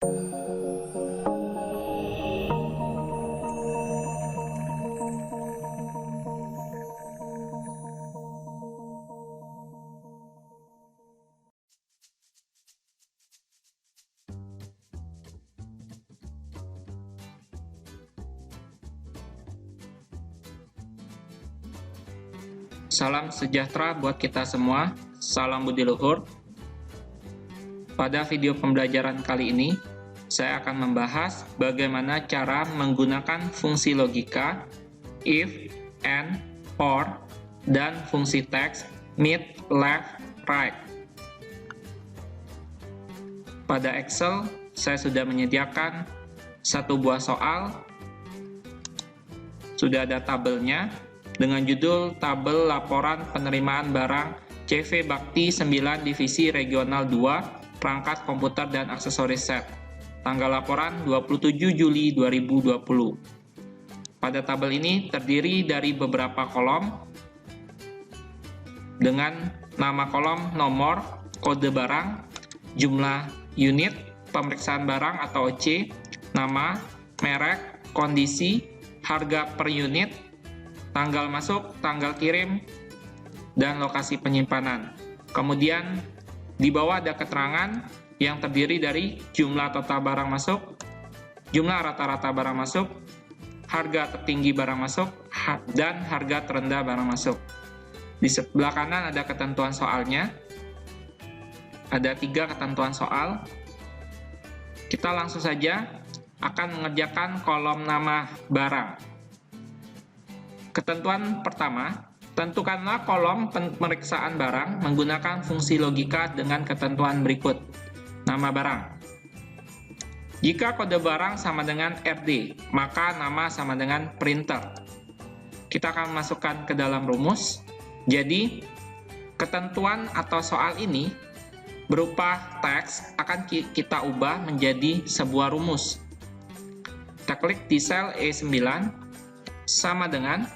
Salam sejahtera buat kita semua, salam budi luhur. Pada video pembelajaran kali ini, saya akan membahas bagaimana cara menggunakan fungsi logika, if, and, or, dan fungsi teks, mid, left, right. Pada Excel, saya sudah menyediakan satu buah soal, sudah ada tabelnya, dengan judul Tabel Laporan Penerimaan Barang CV Bakti 9 Divisi Regional 2 Perangkat Komputer dan Aksesoris Set. Tanggal laporan 27 Juli 2020. Pada tabel ini terdiri dari beberapa kolom dengan nama kolom nomor, kode barang, jumlah unit, pemeriksaan barang atau OC, nama, merek, kondisi, harga per unit, tanggal masuk, tanggal kirim, dan lokasi penyimpanan. Kemudian di bawah ada keterangan yang terdiri dari jumlah total barang masuk, jumlah rata-rata barang masuk, harga tertinggi barang masuk, dan harga terendah barang masuk. Di sebelah kanan ada ketentuan soalnya. Ada 3 ketentuan soal. Kita langsung saja akan mengerjakan kolom nama barang. Ketentuan pertama, tentukanlah kolom pemeriksaan barang menggunakan fungsi logika dengan ketentuan berikut. Nama barang. Jika kode barang sama dengan RD, maka nama sama dengan printer. Kita akan masukkan ke dalam rumus. Jadi, ketentuan atau soal ini berupa teks akan kita ubah menjadi sebuah rumus. Kita klik di sel E9 sama dengan,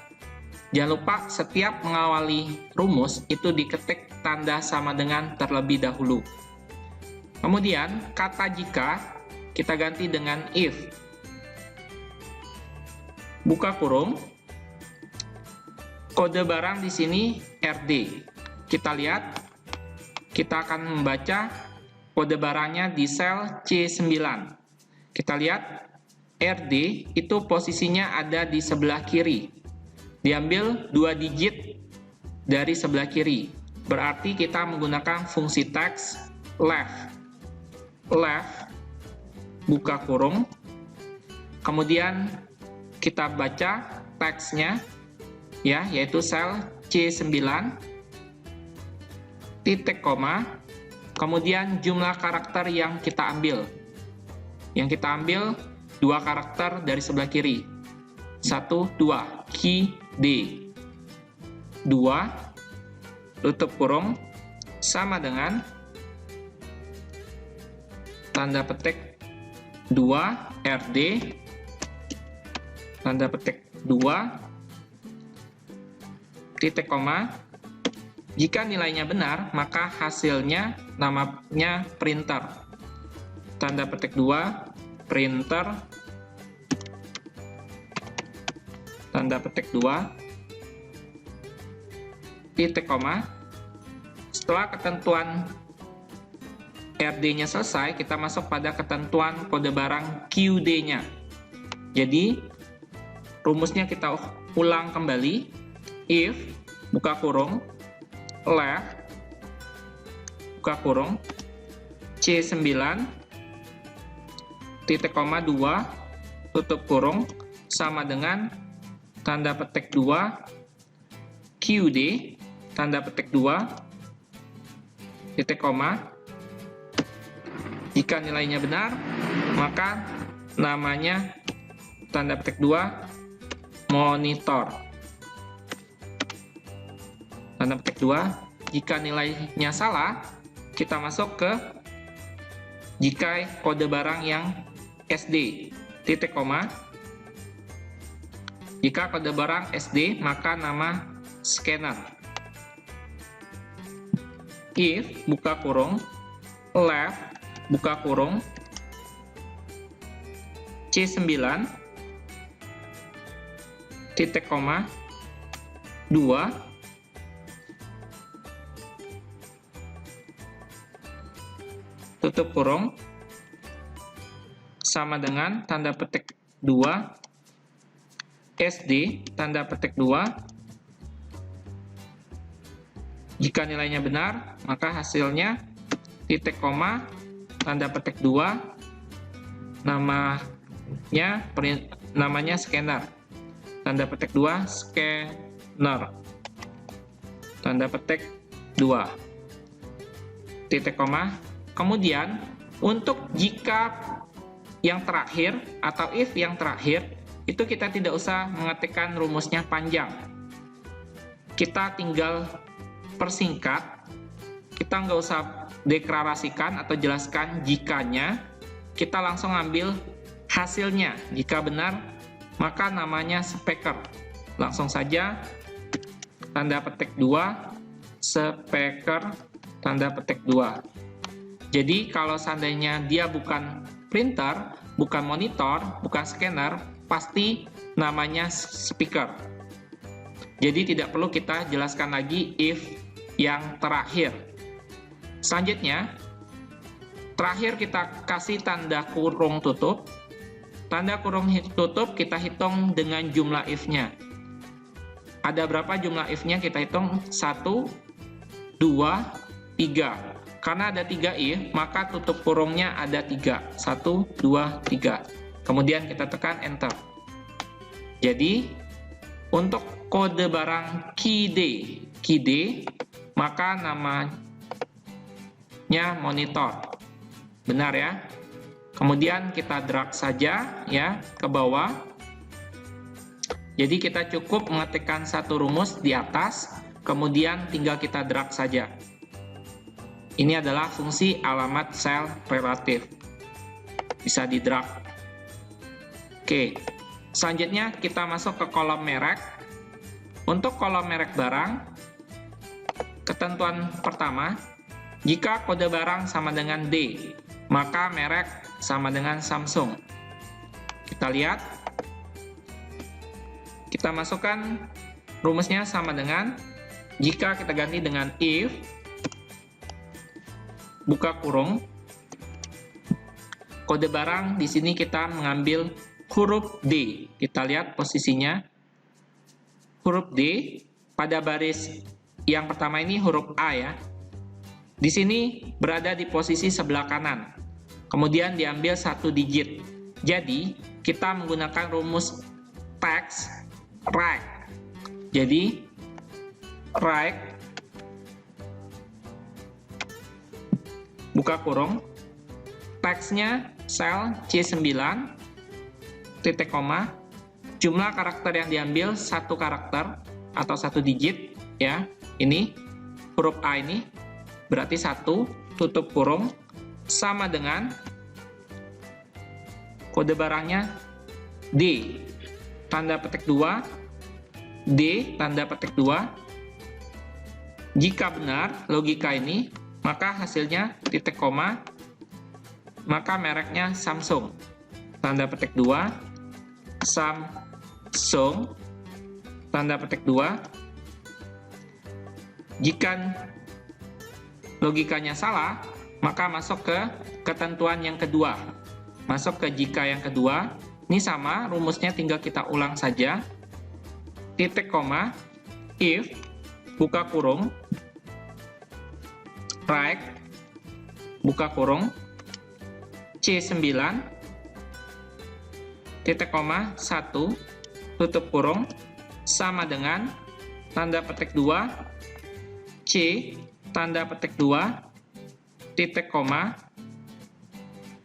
jangan lupa setiap mengawali rumus itu diketik tanda sama dengan terlebih dahulu. Kemudian kata jika kita ganti dengan if. Buka kurung. Kode barang di sini RD. Kita lihat, kita akan membaca kode barangnya di sel C9. Kita lihat RD itu posisinya ada di sebelah kiri. Diambil 2 digit dari sebelah kiri. Berarti kita menggunakan fungsi teks left. Left, buka kurung. Kemudian kita baca teksnya, ya, yaitu sel C9, titik koma, kemudian jumlah karakter yang kita ambil. Yang kita ambil 2 karakter dari sebelah kiri. 1, 2, key D. 2, tutup kurung, sama dengan tanda petik 2, RD, tanda petik 2, titik koma. Jika nilainya benar, maka hasilnya namanya printer. Tanda petik 2, printer, tanda petik 2, titik koma. Setelah ketentuan RD-nya selesai, kita masuk pada ketentuan kode barang QD-nya. Jadi, rumusnya kita ulang kembali. If, buka kurung, left, buka kurung, C9, titik koma 2, tutup kurung, sama dengan tanda petik 2, QD, tanda petik 2, titik koma. Jika nilainya benar, maka namanya tanda petik 2, monitor. Tanda petik 2, jika nilainya salah, kita masuk ke jika kode barang yang SD, titik koma. Jika kode barang SD, maka nama scanner. If, buka kurung, left, buka kurung, C9 titik koma 2 tutup kurung sama dengan tanda petik 2 SD tanda petik 2. Jika nilainya benar, maka hasilnya titik koma tanda petik 2 namanya scanner. Tanda petik 2 scanner. Tanda petik 2 titik koma. Kemudian untuk jika yang terakhir atau if yang terakhir itu kita tidak usah mengetikkan rumusnya panjang. Kita tinggal persingkat, kita nggak usah deklarasikan atau jelaskan jikanya, kita langsung ambil hasilnya. Jika benar, maka namanya speaker. Langsung saja tanda petik 2, speaker, tanda petik 2. Jadi kalau seandainya dia bukan printer, bukan monitor, bukan scanner, pasti namanya speaker. Jadi tidak perlu kita jelaskan lagi if yang terakhir. Selanjutnya, terakhir kita kasih tanda kurung tutup. Tanda kurung tutup kita hitung dengan jumlah if-nya. Ada berapa jumlah if-nya? Kita hitung 1, 2, 3. Karena ada 3 if, maka tutup kurungnya ada 3. 1, 2, 3. Kemudian kita tekan enter. Jadi, untuk kode barang KD, maka namanya monitor. Benar ya? Kemudian kita drag saja ya ke bawah. Jadi kita cukup mengetikkan satu rumus di atas, kemudian tinggal kita drag saja. Ini adalah fungsi alamat sel relatif. Bisa di drag. Oke. Selanjutnya kita masuk ke kolom merek. Untuk kolom merek barang, ketentuan pertama, jika kode barang sama dengan D, maka merek sama dengan Samsung. Kita lihat, kita masukkan rumusnya sama dengan, jika kita ganti dengan if, buka kurung, kode barang di sini kita mengambil huruf D. Kita lihat posisinya, huruf D pada baris yang pertama ini huruf A ya. Di sini berada di posisi sebelah kanan. Kemudian diambil 1 digit. Jadi, kita menggunakan rumus text right. Jadi, right buka kurung, teksnya sel C9 titik koma, jumlah karakter yang diambil 1 karakter atau 1 digit ya. Ini huruf A ini berarti 1 tutup kurung sama dengan kode barangnya D tanda petik 2, D tanda petik 2. Jika benar logika ini, maka hasilnya titik koma, maka mereknya Samsung tanda petik 2, Samsung tanda petik 2. Jika logikanya salah, maka masuk ke ketentuan yang kedua. Masuk ke jika yang kedua. Ini sama, rumusnya tinggal kita ulang saja. Titik koma, if, buka kurung, right, buka kurung, C9, titik koma, 1, tutup kurung, sama dengan tanda petik 2, C, tanda petik 2, titik koma.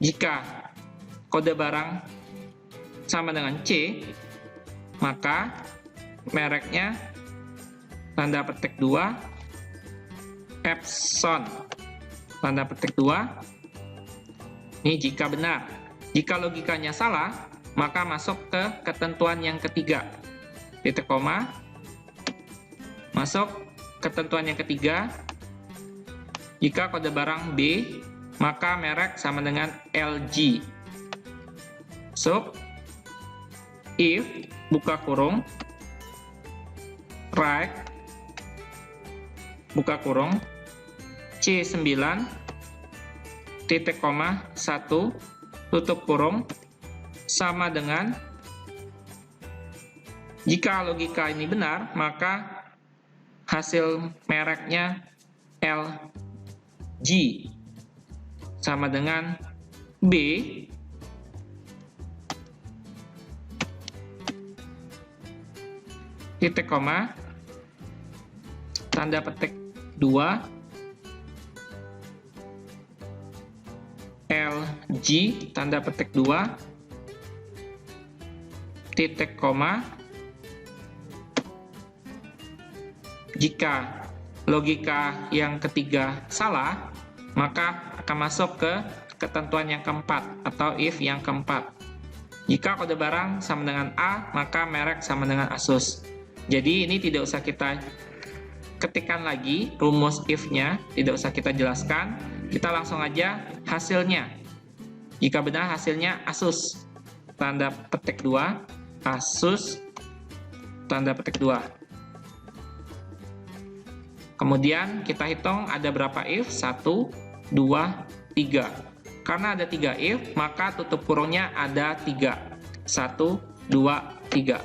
Jika kode barang sama dengan C, maka mereknya tanda petik 2, Epson tanda petik 2. Ini jika benar. Jika logikanya salah, maka masuk ke ketentuan yang ketiga. Titik koma, masuk ketentuan yang ketiga. Jika kode barang B, maka merek sama dengan LG. Masuk. If, buka kurung, right, buka kurung, C9, titik koma, 1, tutup kurung, sama dengan, jika logika ini benar, maka hasil mereknya LG sama dengan B titik koma tanda petik 2 LG tanda petik 2 titik koma. Jika logika yang ketiga salah, maka akan masuk ke ketentuan yang keempat atau if yang keempat. Jika kode barang sama dengan A, maka merek sama dengan Asus. Jadi ini tidak usah kita ketikkan lagi rumus if-nya, tidak usah kita jelaskan. Kita langsung aja hasilnya. Jika benar hasilnya Asus, tanda petik 2, Asus, tanda petik 2. Kemudian kita hitung ada berapa if, 1, 2, 3. Karena ada 3 if, maka tutup kurungnya ada 3. 1, 2, 3.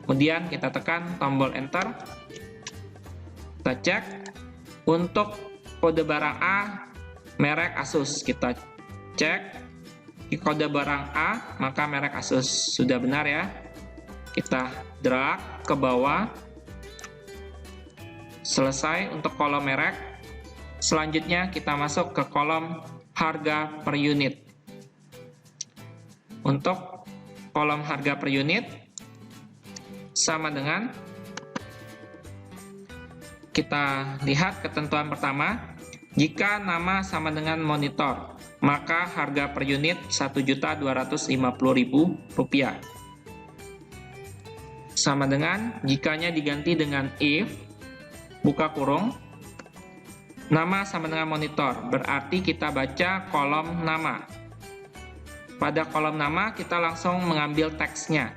Kemudian kita tekan tombol enter. Kita cek. Untuk kode barang A, merek Asus. Kita cek. Di kode barang A, maka merek Asus. Sudah benar ya. Kita drag ke bawah. Selesai untuk kolom merek. Selanjutnya kita masuk ke kolom harga per unit. Untuk kolom harga per unit sama dengan, kita lihat ketentuan pertama, jika nama sama dengan monitor, maka harga per unit Rp1.250.000. Sama dengan, jikanya diganti dengan if, buka kurung, nama sama dengan monitor, berarti kita baca kolom nama. Pada kolom nama kita langsung mengambil teksnya,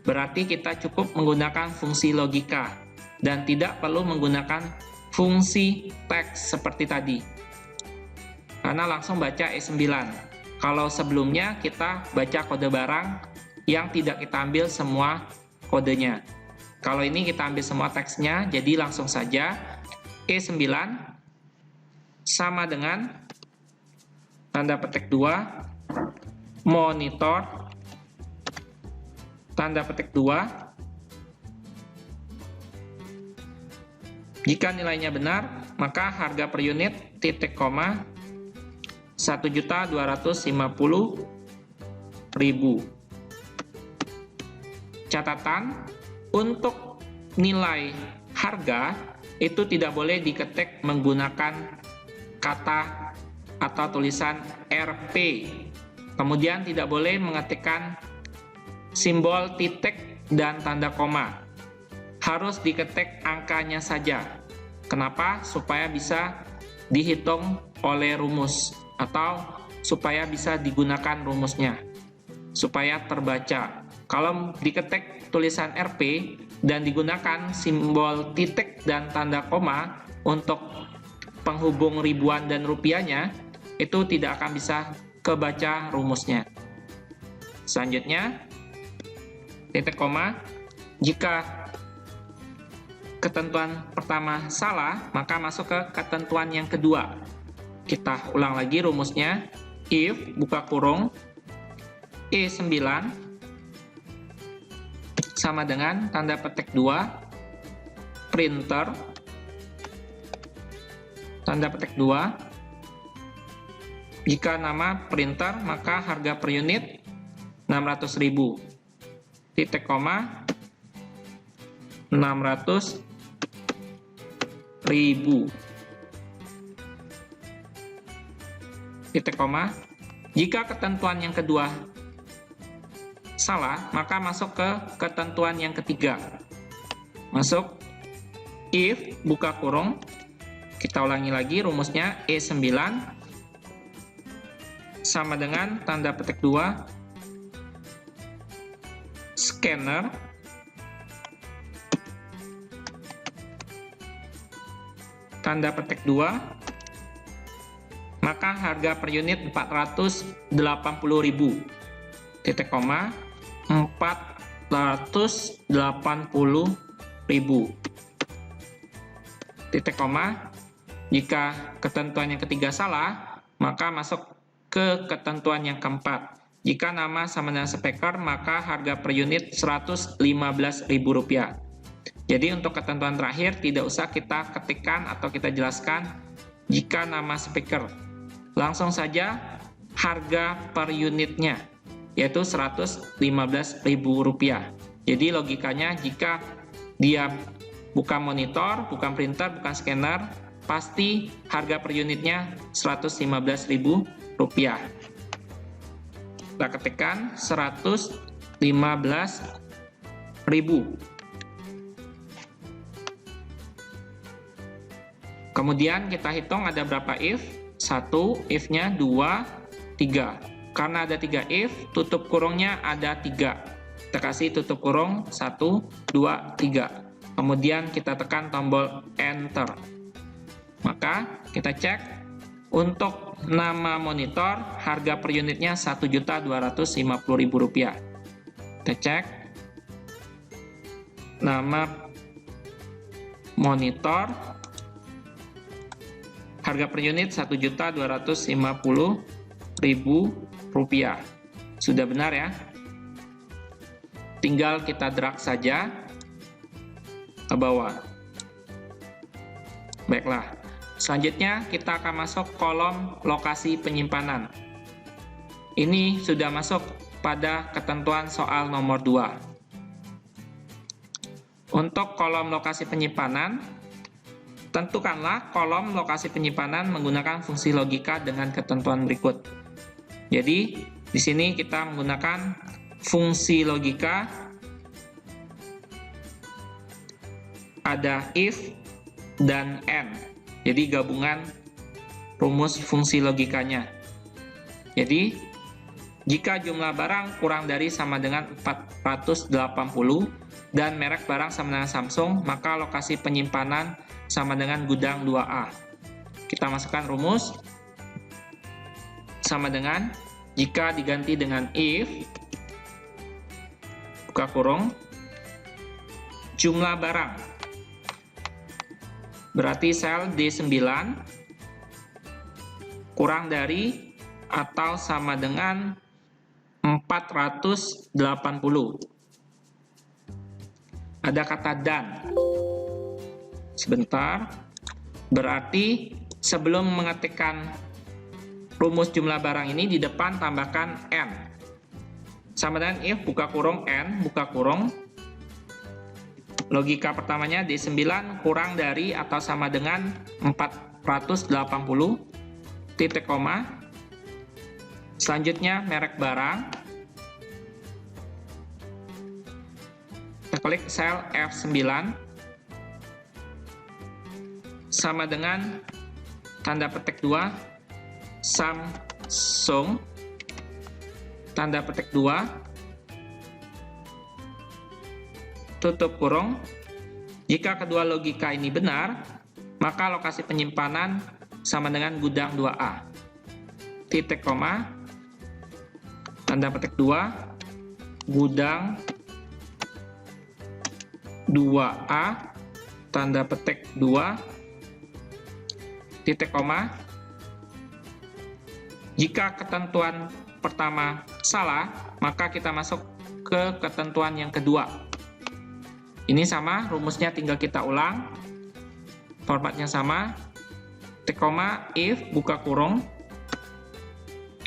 berarti kita cukup menggunakan fungsi logika dan tidak perlu menggunakan fungsi teks seperti tadi, karena langsung baca E9. Kalau sebelumnya kita baca kode barang yang tidak kita ambil semua kodenya. Kalau ini kita ambil semua teksnya, jadi langsung saja E9 sama dengan tanda petik 2 monitor tanda petik 2. Jika nilainya benar, maka harga per unit titik koma Rp1.250.000. Catatan, untuk nilai harga itu tidak boleh diketik menggunakan kata atau tulisan Rp. Kemudian tidak boleh mengetikkan simbol titik dan tanda koma. Harus diketik angkanya saja. Kenapa? Supaya bisa dihitung oleh rumus atau supaya bisa digunakan rumusnya, supaya terbaca. Kalau diketik tulisan Rp dan digunakan simbol titik dan tanda koma untuk penghubung ribuan dan rupiahnya, itu tidak akan bisa kebaca rumusnya. Selanjutnya, titik koma. Jika ketentuan pertama salah, maka masuk ke ketentuan yang kedua. Kita ulang lagi rumusnya. If, buka kurung, E9 sama dengan tanda petik 2 printer tanda petik 2. Jika nama printer, maka harga per unit 600.000. Titik koma 600.000. Titik koma. Jika ketentuan yang kedua salah, maka masuk ke ketentuan yang ketiga. Masuk if, buka kurung. Kita ulangi lagi rumusnya. E9 sama dengan tanda petik 2 scanner, tanda petik 2, maka harga per unit 480.000, titik koma, 480.000, titik koma. Jika ketentuan yang ketiga salah, maka masuk ke ketentuan yang keempat. Jika nama sama dengan speaker, maka harga per unit Rp115.000. Jadi untuk ketentuan terakhir tidak usah kita ketikkan atau kita jelaskan jika nama speaker. Langsung saja harga per unitnya, yaitu Rp115.000. Jadi logikanya jika dia bukan monitor, bukan printer, bukan scanner, pasti harga per unitnya Rp115.000. Kita ketikkan Rp115.000. Kemudian kita hitung ada berapa if. 1, if-nya 2, 3. Karena ada 3 if, tutup kurungnya ada 3. Kita kasih tutup kurung 1, 2, 3. Kemudian kita tekan tombol enter. Maka kita cek untuk nama monitor harga per unitnya Rp1.250.000. Kita cek nama monitor harga per unit Rp1.250.000. Sudah benar ya? Tinggal kita drag saja ke bawah. Baiklah. Selanjutnya kita akan masuk kolom lokasi penyimpanan. Ini sudah masuk pada ketentuan soal nomor 2. Untuk kolom lokasi penyimpanan, tentukanlah kolom lokasi penyimpanan menggunakan fungsi logika dengan ketentuan berikut. Jadi, di sini kita menggunakan fungsi logika, ada if dan and. Jadi gabungan rumus fungsi logikanya. Jadi, jika jumlah barang kurang dari sama dengan 480 dan merek barang sama dengan Samsung, maka lokasi penyimpanan sama dengan gudang 2A. Kita masukkan rumus sama dengan, jika diganti dengan if, buka kurung, jumlah barang, berarti sel D9 kurang dari atau sama dengan 480. Ada kata dan. Sebentar. Berarti sebelum mengetikkan rumus jumlah barang ini, di depan tambahkan n. Sama dengan if, buka kurung, n, buka kurung. Logika pertamanya D9 kurang dari atau sama dengan 480, titik koma. Selanjutnya merek barang. Kita klik sel F9 sama dengan tanda petik 2 Samsung, tanda petik 2, tutup kurung. Jika kedua logika ini benar, maka lokasi penyimpanan sama dengan gudang 2A. Titik koma, tanda petik 2, gudang 2A, tanda petik 2, titik koma. Jika ketentuan pertama salah, maka kita masuk ke ketentuan yang kedua. Ini sama, rumusnya tinggal kita ulang. Formatnya sama. Titik koma, if, buka kurung,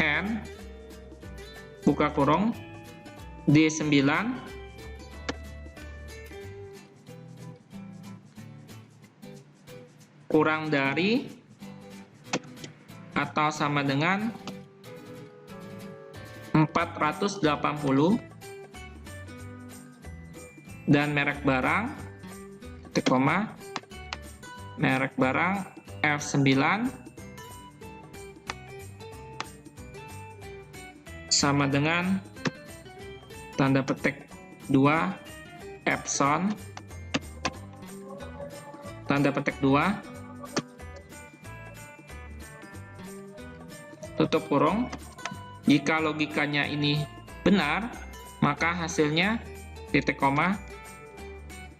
and, buka kurung, D9, kurang dari atau sama dengan 480 dan merek barang, titik koma, merek barang F9 sama dengan tanda petik 2 Epson tanda petik 2 tutup kurung. Jika logikanya ini benar, maka hasilnya titik koma,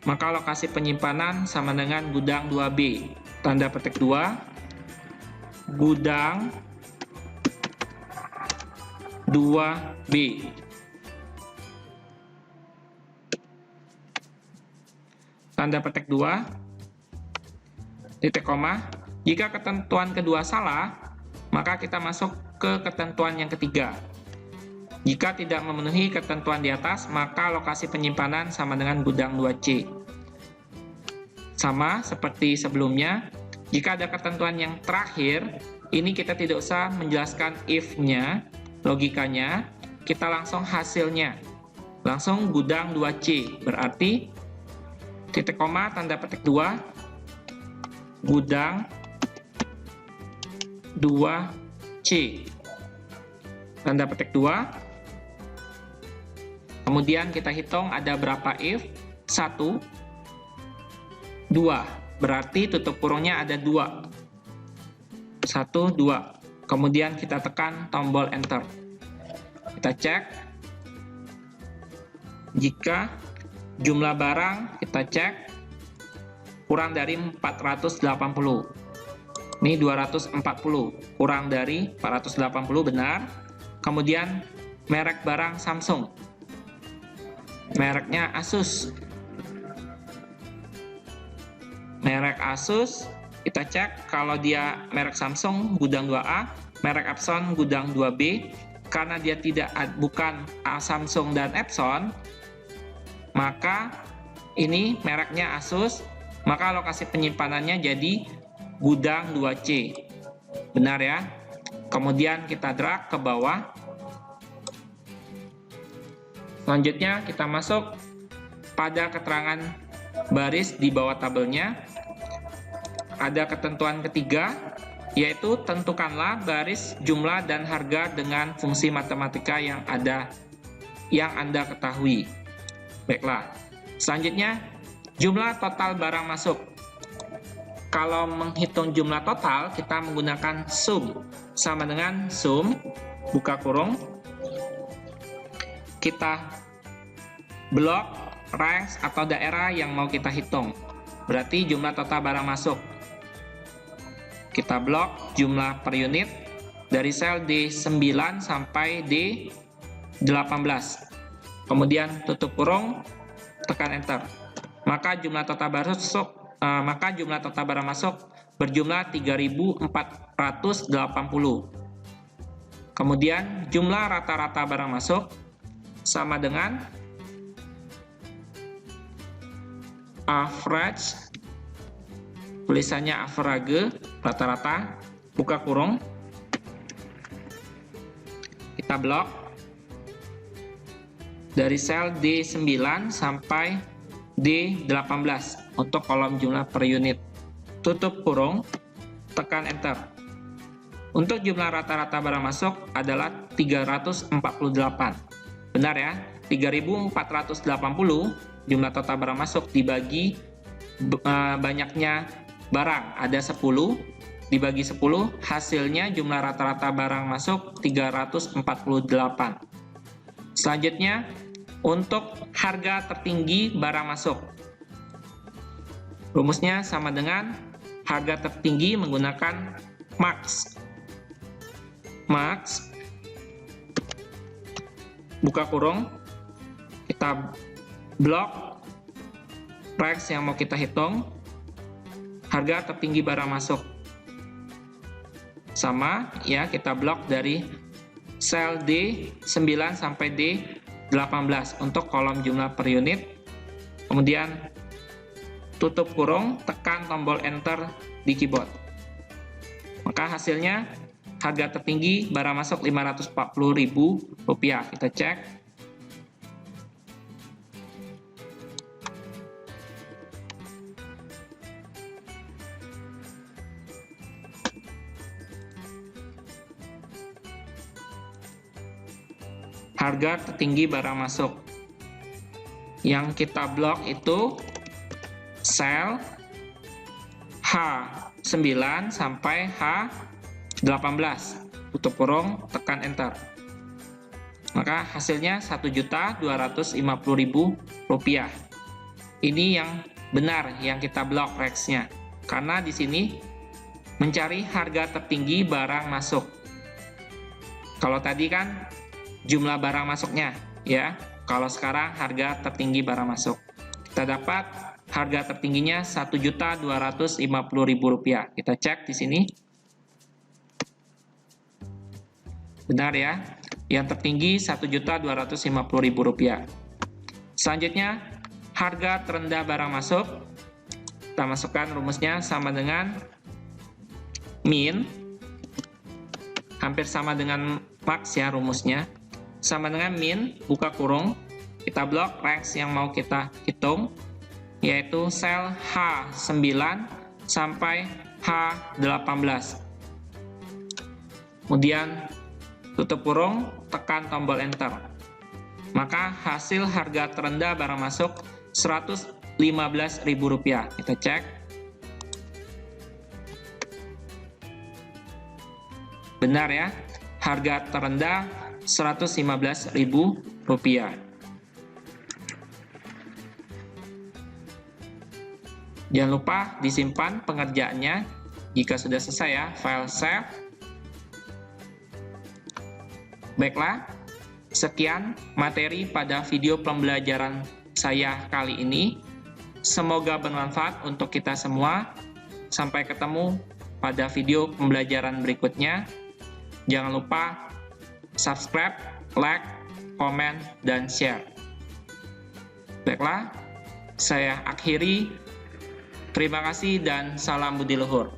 maka lokasi penyimpanan sama dengan gudang 2B tanda petik 2 gudang 2B. Tanda petik 2 titik koma. Jika ketentuan kedua salah, maka kita masuk ke ketentuan yang ketiga. Jika tidak memenuhi ketentuan di atas, maka lokasi penyimpanan sama dengan gudang 2C. Sama seperti sebelumnya, jika ada ketentuan yang terakhir, ini kita tidak usah menjelaskan if-nya, logikanya, kita langsung hasilnya. Langsung gudang 2C, berarti titik koma tanda petik 2 gudang 2C tanda petik 2. Kemudian kita hitung ada berapa if. 1 2, berarti tutup kurungnya ada 2 1 2. Kemudian kita tekan tombol enter. Kita cek jika jumlah barang, kita cek kurang dari 480. Ini 240, kurang dari 480 benar. Kemudian merek barang Samsung. Mereknya Asus. Merek Asus, kita cek kalau dia merek Samsung gudang 2A, merek Epson gudang 2B. Karena dia bukan Samsung dan Epson, maka ini mereknya Asus, maka lokasi penyimpanannya jadi gudang 2C. Benar ya? Kemudian kita drag ke bawah. Selanjutnya kita masuk pada keterangan baris di bawah tabelnya. Ada ketentuan ketiga, yaitu tentukanlah baris jumlah dan harga dengan fungsi matematika yang Anda ketahui. Baiklah, selanjutnya jumlah total barang masuk. Kalau menghitung jumlah total, kita menggunakan sum. Sama dengan sum, buka kurung, kita blok, ranks, atau daerah yang mau kita hitung. Berarti jumlah total barang masuk. Kita blok jumlah per unit dari sel D9 sampai D18. Kemudian tutup kurung, tekan enter. Maka jumlah total barang masuk berjumlah 3.480. Kemudian jumlah rata-rata barang masuk sama dengan average, tulisannya average, rata-rata, buka kurung, kita blok dari sel D9 sampai D18 untuk kolom jumlah per unit. Tutup kurung, tekan enter. Untuk jumlah rata-rata barang masuk adalah 348. Benar ya? 3.480 jumlah total barang masuk dibagi banyaknya barang. Ada 10, dibagi 10, hasilnya jumlah rata-rata barang masuk 348. Selanjutnya, untuk harga tertinggi barang masuk. Rumusnya sama dengan harga tertinggi menggunakan max. Max, buka kurung, kita blok price yang mau kita hitung, harga tertinggi barang masuk. Sama ya, kita blok dari sel D9 sampai D18 untuk kolom jumlah per unit. Kemudian tutup kurung, tekan tombol enter di keyboard. Maka hasilnya harga tertinggi barang masuk Rp540.000. Kita cek. Harga tertinggi barang masuk Yang kita blok itu sel H9 sampai H18. Tutup kurung, tekan enter. Maka hasilnya Rp1.250.000. Ini yang benar yang kita blok rex-nya. Karena di sini mencari harga tertinggi barang masuk. Kalau tadi kan jumlah barang masuknya, ya. Kalau sekarang harga tertinggi barang masuk. Kita dapat harga tertingginya Rp1.250.000. Kita cek di sini. Benar ya. Yang tertinggi Rp1.250.000. Selanjutnya, harga terendah barang masuk. Kita masukkan rumusnya sama dengan min. Hampir sama dengan max ya rumusnya. Sama dengan min, buka kurung. Kita blok rex yang mau kita hitung, yaitu sel H9 sampai H18. Kemudian tutup kurung, tekan tombol enter. Maka hasil harga terendah barang masuk Rp115.000. Kita cek. Benar ya, harga terendah Rp115.000. Jangan lupa disimpan pengerjaannya jika sudah selesai ya, file save. Baiklah, sekian materi pada video pembelajaran saya kali ini. Semoga bermanfaat untuk kita semua. Sampai ketemu pada video pembelajaran berikutnya. Jangan lupa subscribe, like, komen, dan share. Baiklah, saya akhiri. Terima kasih dan salam budi luhur.